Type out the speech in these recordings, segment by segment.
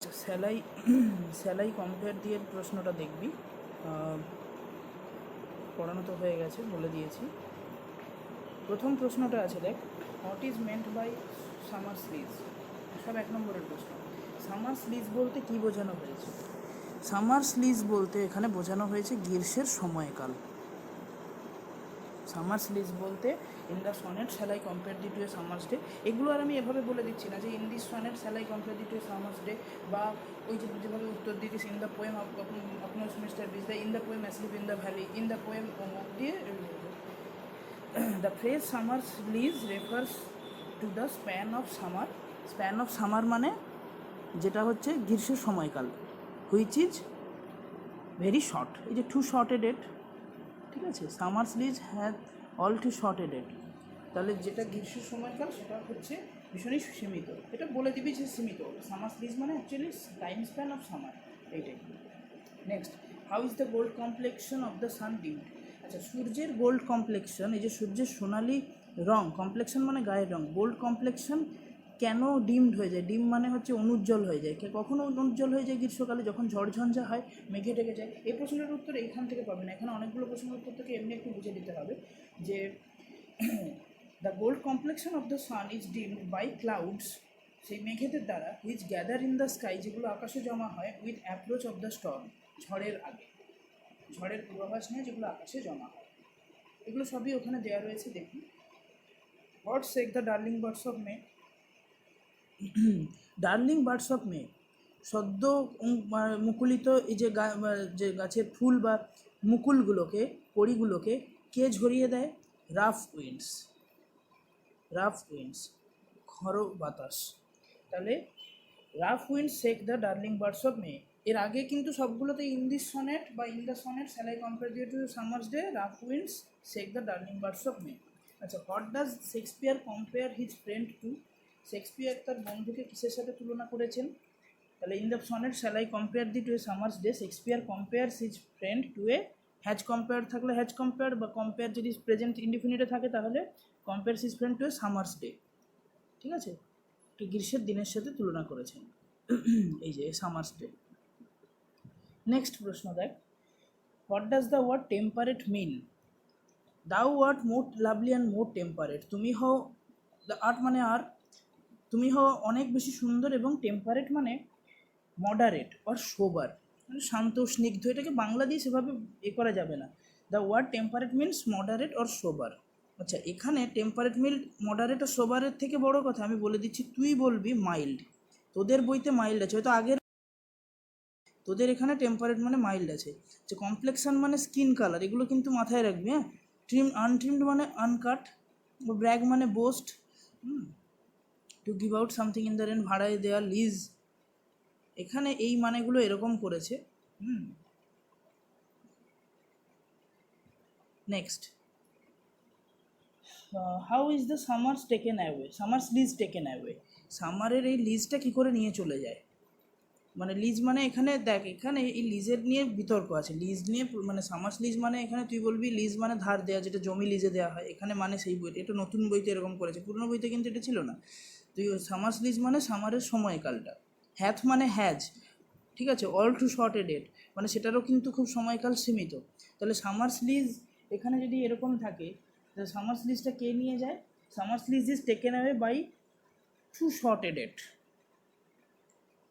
স্যালাই স্যালাই compare দিয়ে প্রশ্নটা দেখবি। পড়ানো তো হয়ে গেছে, বলে দিয়েছি। প্রথম প্রশ্নটা আছে, দেখ, what is meant by summer's lease. সব এক নম্বরের প্রশ্ন। সামার স্লিজ বলতে কি বোঝানো হয়েছে? সামার স্লিজ বলতে এখানে বোঝানো হয়েছে গ্রীষ্মের সময়কাল। সামার স্লিজ বলতে in the sonnet shall I compare thee to a summer's day. এগুলো আর আমি এভাবে বলে দিচ্ছি না যে in this sonnet shall I compare thee to a summer's day, বা ওই যে যেভাবে উত্তর দিচ্ছিস ইন দ্য পোয়েম আপনার মিস্টার বিজ the in the poem asleep in the valley, in the poem অমুক দিয়ে। The phrase summer's lease refers to the span of summer. Span of summer মানে যেটা হচ্ছে গ্রীষ্মের সময়কাল, হুইচ ইজ ভেরি শর্ট। এই যে টু শর্ট এ ডেট, ঠিক আছে, summer's lease has all too short a date. তাহলে যেটা গ্রীষ্মের সময়কাল সেটা হচ্ছে ভীষণই সীমিত। এটা বলে দিবি যে সীমিত। সামার স্লিজ মানে actually time span of summer, এইটাই। Next, how is the gold complexion of the sun dimmed. আচ্ছা, সূর্যের গোল্ড কমপ্লেকশন, এই যে সূর্যের সোনালি রং, কমপ্লেকশন মানে গায়ের রং, গোল্ড কমপ্লেকশন কেন ডিমড হয়ে যায়? ডিম মানে হচ্ছে অনুজ্জ্বল হয়ে যায়। কখনো অনুজ্জ্বল হয়ে যায় গ্রীষ্মকালে, যখন ঝড়ঝঞ্ঝা হয়, মেঘে ঢেকে যায়। এই প্রশ্নের উত্তর এইখান থেকে পাবে না, এখানে অনেকগুলো প্রশ্নের উত্তর থেকে এমনি একটু বুঝে দিতে হবে যে the gold complexion of the sun is dimmed by clouds, সেই মেঘেদের দ্বারা, which gather in the sky, যেগুলো আকাশে জমা হয়, with approach of the storm, ঝড়ের আগে, ঝড়ের পূর্বাভাস নিয়ে যেগুলো আকাশে জমা হয়। এগুলো সবই ওখানে দেওয়া রয়েছে, দেখুন। What shake the darling birds of May. Darling birds of May, সদ্য মুকুলিত এই যে যে গাছের ফুল বা মুকুলগুলোকে, কড়িগুলোকে কে ঝরিয়ে দেয়? Rough winds. রাফ উইন্ডস, খড়ো বাতাস। তাহলে rough wind shake the darling birds of May. এর আগে কিন্তু সবগুলোতে ইন দিস সনেট বা in the sonnet shall I compare thee to summer's day, rough winds shake the darling birds of May. আচ্ছা, what does Shakespeare compare his friend to. Shakespeare তার বন্ধুকে কিসের সাথে তুলনা করেছেন? তাহলে in the sonnet shall I compare thee to a summer's day, Shakespeare compare his friend to a, has compare থাকলে has compare, বা কম্পেয়ার যদি প্রেজেন্ট ইনডিফিনিটে থাকে তাহলে compare his friend to a summer's day. ঠিক আছে, গ্রীষ্মের দিনের সাথে তুলনা করেছেন এই যে সামার্স ডে। নেক্সট প্রশ্ন দেখ, what does the word temperate mean. Thou art more lovely and more temperate, তুমি হও, দ্য আর্ট মানে আর, তুমি হও অনেক বেশি সুন্দর, এবং টেম্পারেট মানে মডারেট অর সোবার, মানে শান্ত স্নিগ্ধ। এটাকে বাংলা দিয়ে সেভাবে করা যাবে না। The word temperate means moderate or sober. আচ্ছা, এখানে টেম্পারেট মিল মডারেট আর সোবারের থেকে বড় কথা আমি বলে দিচ্ছি, তুই বলবি মাইল্ড। তোদের বইতে মাইল্ড আছে, হয়তো আগের, তোদের এখানে টেম্পারেট মানে মাইল্ড আছে। যে কমপ্লেক্সান মানে স্কিন কালার, এগুলো কিন্তু মাথায় রাখবি। হ্যাঁ, আনট্রিমড মানে আনকাট, ব্র্যাগ মানে boast, to give out something in the rent, ভাড়ায় দেওয়া, লিজ। এখানে এই মানেগুলো এরকম করেছে। Next, how is the summer's taken away, summer's lease taken away. সামারের এই লিজটা কী করে নিয়ে চলে যায়? মানে লিজ মানে এখানে দেখ, এখানে এই লিজের নিয়ে বিতর্ক আছে। লিজ নিয়ে মানে সামার্স লিজ মানে এখানে তুই বলবি লিজ মানে ধার দেওয়া, যেটা জমি লিজে দেওয়া হয়। এখানে মানে সেই বইটা, এটা নতুন বইতে এরকম করেছে, পুরনো বইতে কিন্তু এটা ছিল না। তুই সামার্স লিজ মানে সামারের সময়কালটা। হ্যাথ মানে হ্যাজ, ঠিক আছে, all too short a date, মানে সেটারও কিন্তু খুব সময়কাল সীমিত। তাহলে সামার্স লিজ এখানে যদি এরকম থাকে, তাহলে সামার্স লিজটা কে নিয়ে যায়? Summer's lease is taken away by too short a date.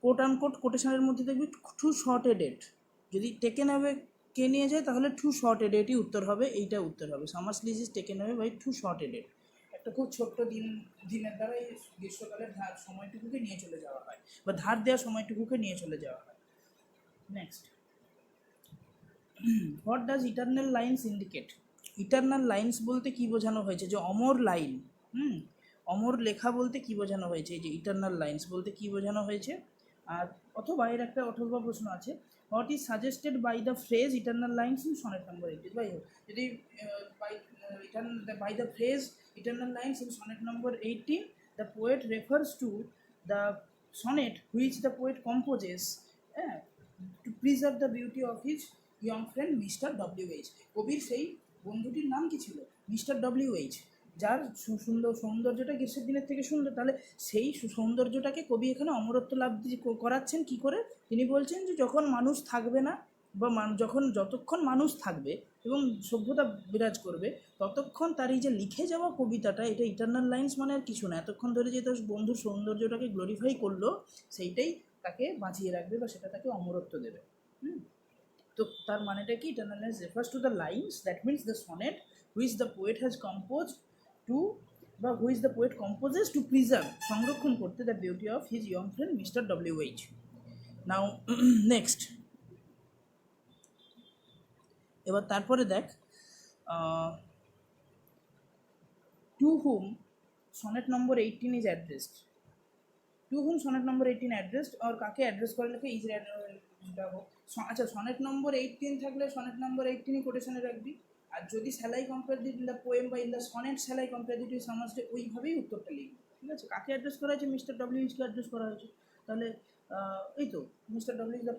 Quote unquote কোটেশনের মধ্যে দেখবি টু শর্ট এ ডেট। যদি টেকেন অ্যাওয়ে কে নিয়ে যায়, তাহলে টু শর্ট এ ডেটই উত্তর হবে, এইটা উত্তর হবে। Summer's lease is taken away by too short a date. একটা খুব ছোট্ট দিনের দ্বারা এই গ্রীষ্মকালের সময়টুকুকে নিয়ে চলে যাওয়া হয়, বা ধার দেওয়া সময়টুকুকে নিয়ে চলে যাওয়া হয়। Next, what does eternal lines indicate. Eternal lines বলতে কি বোঝানো হয়েছে? যে অমর লাইন, অমর লেখা বলতে কি বোঝানো হয়েছে? এই যে ইটারনাল লাইন্স বলতে কি বোঝানো হয়েছে? আর অথবা এর একটা অথবা প্রশ্ন আছে, what is suggested by the phrase eternal lines in sonnet number 18। বাই হোক, যদি by the phrase eternal lines in sonnet number 18, the poet refers to the sonnet which the poet composes, হ্যাঁ, to preserve the beauty of his young friend Mr W H. কবির সেই বন্ধুটির নাম কি ছিল? Mr W H. যার সৌন্দর্যটা গ্রীষ্মের দিনের থেকে সুন্দর, তাহলে সেই সৌন্দর্যটাকে কবি এখানে অমরত্ব লাভ করাচ্ছেন কি করে? তিনি বলছেন যে যখন মানুষ থাকবে না, বা যতক্ষণ মানুষ থাকবে এবং সভ্যতা বিরাজ করবে, ততক্ষণ তার এই যে লিখে যাওয়া কবিতাটা, এটা ইটারনাল লাইন্স মানে আর কিছু না, এতক্ষণ ধরে যে তার বন্ধুর সৌন্দর্যটাকে গ্লোরিফাই করলো, সেইটাই তাকে বাঁচিয়ে রাখবে বা সেটা তাকে অমরত্ব দেবে। তো তার মানেটা কি? Eternal lines refers to the lines, that means the sonnet which the poet has compose to, বা which the poet composes to preserve, সংরক্ষণ করতে, the beauty of his young friend mister W H. Now next, এবার তারপরে দেখ, to whom sonnet number 18 is addressed. To whom sonnet number 18 addressed, আর কাকে address করে লেখে ইজ, দেখো আচ্ছা সনেট নম্বর 18 থাকলে সনেট নম্বর 18ই কোটেশনে রাখবি, আর যদি shall I comparative in the poem বা in the sonnet shall I comparative সামাজে, ওইভাবেই উত্তরটা লিখবি। ঠিক আছে, কাকে অ্যাড্রেস করা হয়েছে? মিস্টার ডব্লিউ.এইচকে অ্যাড্রেস করা হয়েছে। তাহলে এই তো mister W is the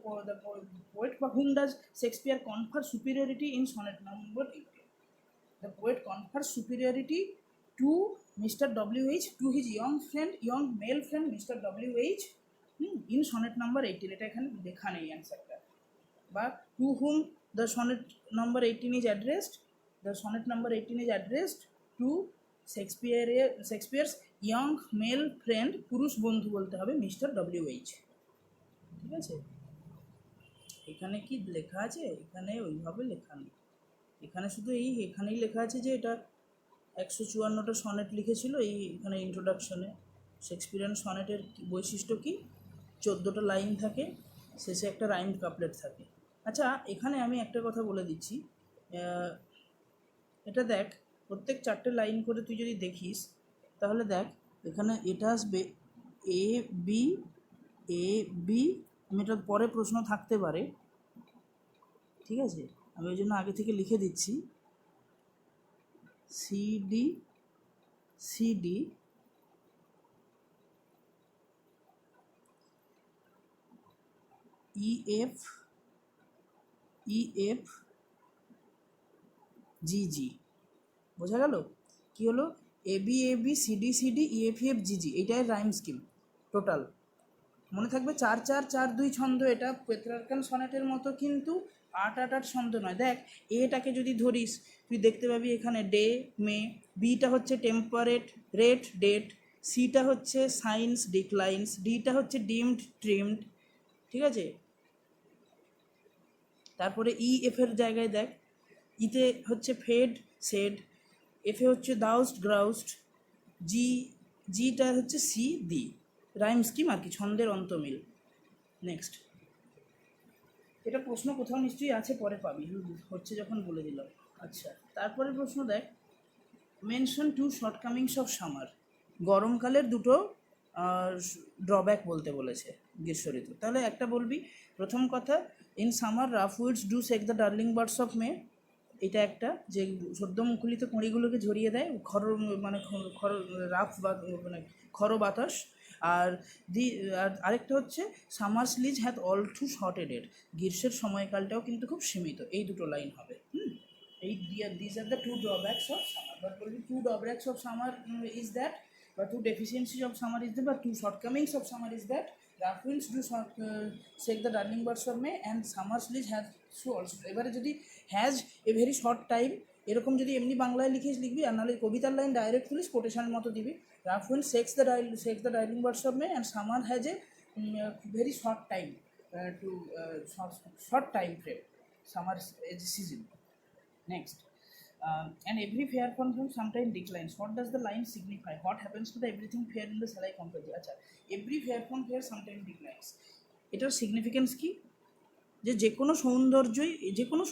poet বা whom does Shakespeare confer superiority in sonnet number 18। The poet confers superiority to Mr. W.H. to his young male friend Mr. W.H. in sonnet number 18. এটা এখানে লেখা নেই অ্যান্সারটা। বা to whom the sonnet number 18 is addressed, the sonnet number 18 is addressed to Shakespeare's young male friend, পুরুষ বন্ধু বলতে হবে, মিস্টার W.H. ঠিক আছে, এখানে কি লেখা আছে? এখানে ওইভাবে লেখা নেই, এখানে শুধু এখানেই লেখা আছে যে এটা 154টা সনেট লিখেছিল। এখানে ইন্ট্রোডাকশনে শেক্সপিয়ারিয়ান সনেটের বৈশিষ্ট্য কি? 14টা লাইন থাকে, শেষে একটা রাইমড কাপলেট থাকে। আচ্ছা, এখানে আমি একটা কথা বলে দিচ্ছি, এটা দেখ, প্রত্যেক 4টে লাইন করে তুই যদি দেখিস, তাহলে দেখ এখানে এটা আসবে এ বি, আমি এটা পরে প্রশ্ন থাকতে পারে, ঠিক আছে, আমি ওই জন্য আগে থেকে লিখে দিচ্ছি, সিডি, ইএফ, জিজি। বোঝা গেল? কি হলো? এবি, সিডি, ইএফ জিজি, এইটাই রাইম স্কিম টোটাল। মনে থাকবে 4-4-4-2 ছন্দ, এটা পেত্রার্কান সনেটের মতো কিন্তু 8-8-8 ছন্দ নয়। দেখ, এটাকে যদি ধরিস তুই দেখতে পাবি এখানে ডে, মে, বিটা হচ্ছে টেম্পারেট, রেট, ডেট, সিটা হচ্ছে সাইন্স, ডিক্লাইন্স, ডিটা হচ্ছে ডিমড, ট্রিমড। ঠিক আছে, তারপরে এফের জায়গায় দেখ, ইতে হচ্ছে ফেড, সেড, এফে হচ্ছে দাউস্ট, গ্রাউস্ট, জিটা হচ্ছে সি, দি। রাইম স্কিম আর কি, ছন্দের অন্তমিল। নেক্সট, এটা প্রশ্ন কোথাও নিশ্চয়ই আছে, পরে পাবি, হচ্ছে যখন বলে দিলাম। আচ্ছা, তারপরে প্রশ্ন দেখ, মেনশন 2 শর্টকামিংস অফ সামার। গরমকালের দুটো ড্রব্যাক বলতে বলেছে গ্রীষ্ম ঋতু। তাহলে একটা বলবি, প্রথম কথা, in summer rough weeds do shake the darling birds of মে। এটা একটা, যে সদ্য মুখলিত কুঁড়িগুলোকে ঝরিয়ে দেয় মানে রাফ বা মানে খর বাতাস। আর আরেকটা হচ্ছে summer lease hath all too short a date, গ্রীষ্মের সময়কালটাও কিন্তু খুব সীমিত। এই দুটো লাইন হবে। This are the 2 drawbacks of summer. But বলবি 2 drawbacks of summer is that, বা 2 deficiencies of summer is that, বা 2 shortcomings of summer is that rough winds do shake the darling birds of May and summer sledge has so also। এবারে যদি has a very short time, এরকম যদি এমনি বাংলায় লিখবি, আর নাহলে কবিতার লাইন ডাইরেক্ট তুলিস, কোটেশনের মতো দিবি, rough wind shakes the darling birds of May and summer has a very short time, too short time frame, summer season. Next, and every fair form sometimes declines. What does the line signify? What happens to the everything fair in the Salai composite? আচ্ছা, every fair form fair sometimes declines, এটার significance কি? যে কোনো সৌন্দর্যই, যে কোনো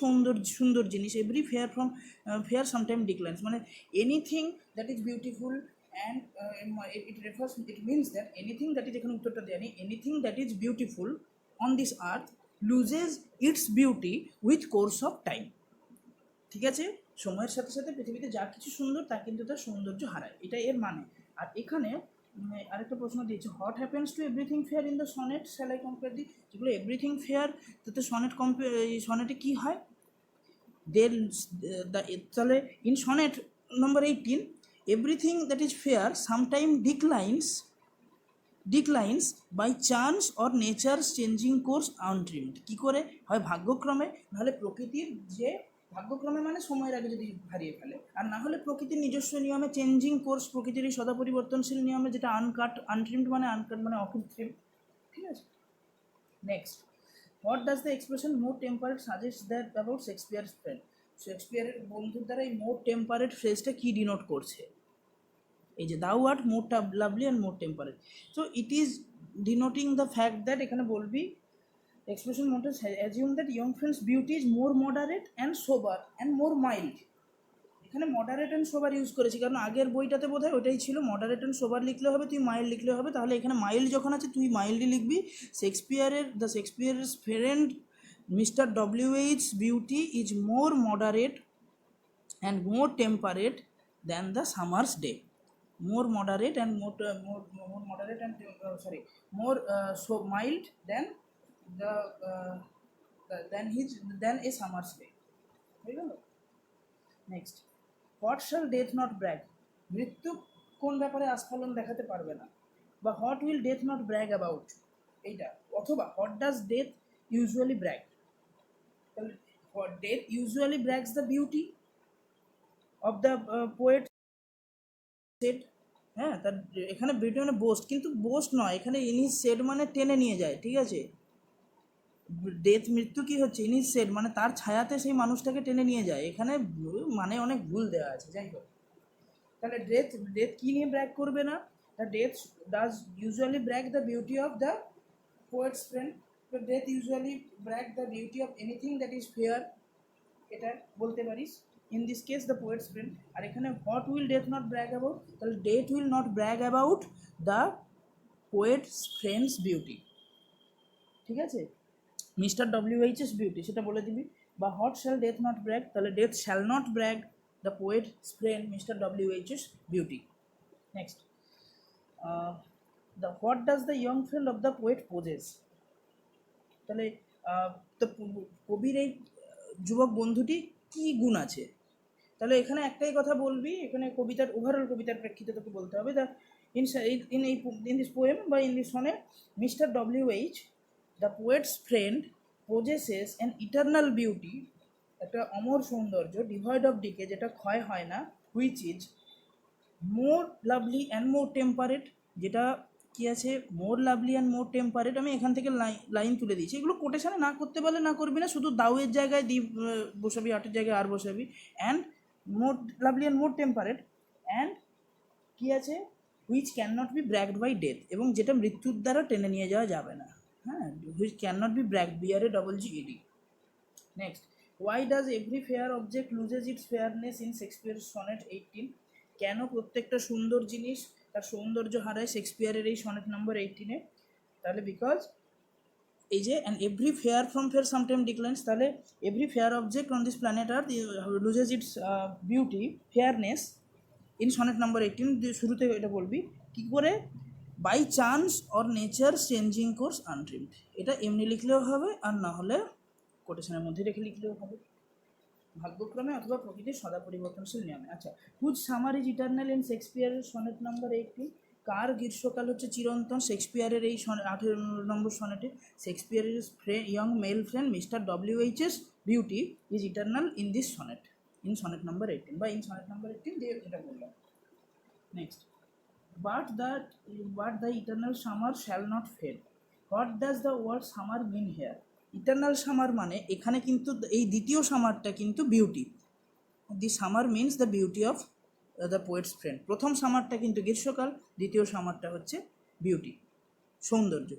সুন্দর জিনিস, every fair from fair sometime declines, মানে anything that is beautiful and it means that anything that is, এখানে উত্তরটা দেওয়া নেই, anything that is beautiful on this earth loses its beauty with course of time. ঠিক আছে, সময়ের সাথে সাথে পৃথিবীতে যা কিছু সুন্দর তা কিন্তু তার সৌন্দর্য হারায়, এটা এর মানে। আর এখানে আরেকটা প্রশ্ন দিয়েছে, what happens to everything fair in the sonnet shall I compare thee, যেগুলো এভরিথিং ফেয়ার তাতে সনেটে কী হয়? তাহলে in sonnet number 18 everything that is fair sometime declines by chance or nature changing course untrimmed. কী করে হয়? ভাগ্যক্রমে, নাহলে প্রকৃতির যে ভাগ্যক্রমে মানে সময়ের আগে যদি হারিয়ে ফেলে, আর না হলে প্রকৃতির নিজস্ব নিয়মে চেঞ্জিং কোর্স, প্রকৃতির এই সদা পরিবর্তনশীল নিয়মে, যেটা আনট্রিমড মানে অকৃত্রিম। ঠিক আছে, next, what does the expression more temperate suggest that about Shakespeare friend? শেক্সপিয়ারের বন্ধুর দ্বারা এই মোর টেম্পারেট ফ্রেজটা কী ডিনোট করছে? এই যে thou art more lovely and more temperate, so it is denoting the fact that, এখানে বলবি expression motives assume that young friend's beauty is more moderate and sober and more mild. এখানে moderate and sober use করেছি কারণ আগের বইটাতে বোধ হয় ওইটাই ছিল, মডারেট অ্যান্ড সোবার লিখলে হবে, তুই মাইল্ড লিখলে হবে। তাহলে এখানে মাইল্ড যখন আছে তুই মাইল্ডই লিখবি। শেক্সপিয়ারের friend mister W H beauty is more moderate and more temperate than the summer's day. More moderate and more moderate and so mild than the than a summer's day. হয়ে গেল। Next, what shall death not brag? মৃত্যু কোন ব্যাপারে আস্ফালন দেখাতে পারবে না, বা what will death not brag about, এইটা। অথবা what does death usually brag? তাহলে death usually brags the beauty of the poet set. হ্যাঁ, তার এখানে বিউটি মানে বোস্ট, কিন্তু বোস্ট নয়, এখানে ইনিস সেড মানে টেনে নিয়ে যায়। ঠিক আছে, মৃত্যু কি হচ্ছে? ইনিস সেড মানে তার ছায়াতে সেই মানুষটাকে টেনে নিয়ে যায়। এখানে মানে অনেক ভুল দেওয়া আছে, যাই হোক। তাহলে ডেথ কি নিয়ে ব্র্যাগ করবে না? The death does usually brag the beauty of the poet's friend. তো death usually brag the beauty of anything that is fair, এটা বলতে পারিস। In this case the poet's friend. আর এখানে what will death not brag about, তাহলে death will not brag about the poet's friends beauty. ঠিক আছে, mister W H's beauty সেটা বলে দিবি। বা what shall death not brag, তাহলে death shall not brag the poet's friend mister W H's beauty. Next, the what does the young friend of the poet possess? তাহলে তো কবির এই যুবক বন্ধুটি কী গুণ আছে? তাহলে এখানে একটাই কথা বলবি, এখানে কবিতার ওভারঅল কবিতার প্রেক্ষিতে তোকে বলতে হবে। দ্য ইন দিস পোয়েম বা in this sonnet, mister W H the poet's friend possesses an eternal beauty, একটা অমর সৌন্দর্য, ডিভয়েড অফ ডিকে, যেটা ক্ষয় হয় না, which is more lovely and more temperate, যেটা কি আছে? মোর লাভলি অ্যান্ড মোর টেম্পারেট। আমি এখান থেকে লাইন তুলে দিয়েছি, এগুলো কোটেশনে না করতে পারলে না করবি না, শুধু দাউয়ের জায়গায় বসাবি, আটের জায়গায় আর বসাবি। And more lovely and more temperate, and কী আছে? Which can not be bragged by death, এবং যেটা মৃত্যুর দ্বারা টেনে নিয়ে যাওয়া যাবে না। হ্যাঁ, which can not be bragged, BRAGGED। Next, why does every fair object loses its fairness in Shakespeare sonnet 18? কেন প্রত্যেকটা সুন্দর জিনিস তার সৌন্দর্য হারায় শেক্সপিয়ারের এই সনেট নম্বর 18-এ? তাহলে বিকজ এই যে and every fair from fair sometime declines, তাহলে every fair object on this planet earth loses its beauty, fairness in sonnet number 18। শুরুতে এটা বলবি কী করে? By chance or nature changing course untrimmed. এটা এমনি লিখলেও হবে, আর না হলে কোটেশনের মধ্যে রেখে লিখলেও হবে, ভাগ্যক্রমে অথবা প্রকৃতির সদা পরিবর্তনশীল নিয়মে। আচ্ছা, whose summer is eternal in শেক্সপিয়ারের সনেট নাম্বার 18? কার গ্রীষ্মকাল হচ্ছে চিরন্তন শেক্সপিয়ারের এই 18 নম্বর সনেটে? শেক্সপিয়ারের young male friend mister W H's beauty is eternal in this sonnet, in sonnet number 18 বা ইন সনেট নাম্বার 18 দিয়ে এটা বললাম। Next, but the eternal summer shall not fade. What does the word summer mean here? Eternal summer মানে এখানে কিন্তু এই দ্বিতীয় সামারটা কিন্তু beauty, the summer means the beauty of the poet's friend. প্রথম সামারটা কিন্তু গ্রীষ্মকাল, দ্বিতীয় সামারটা হচ্ছে বিউটি, সৌন্দর্য।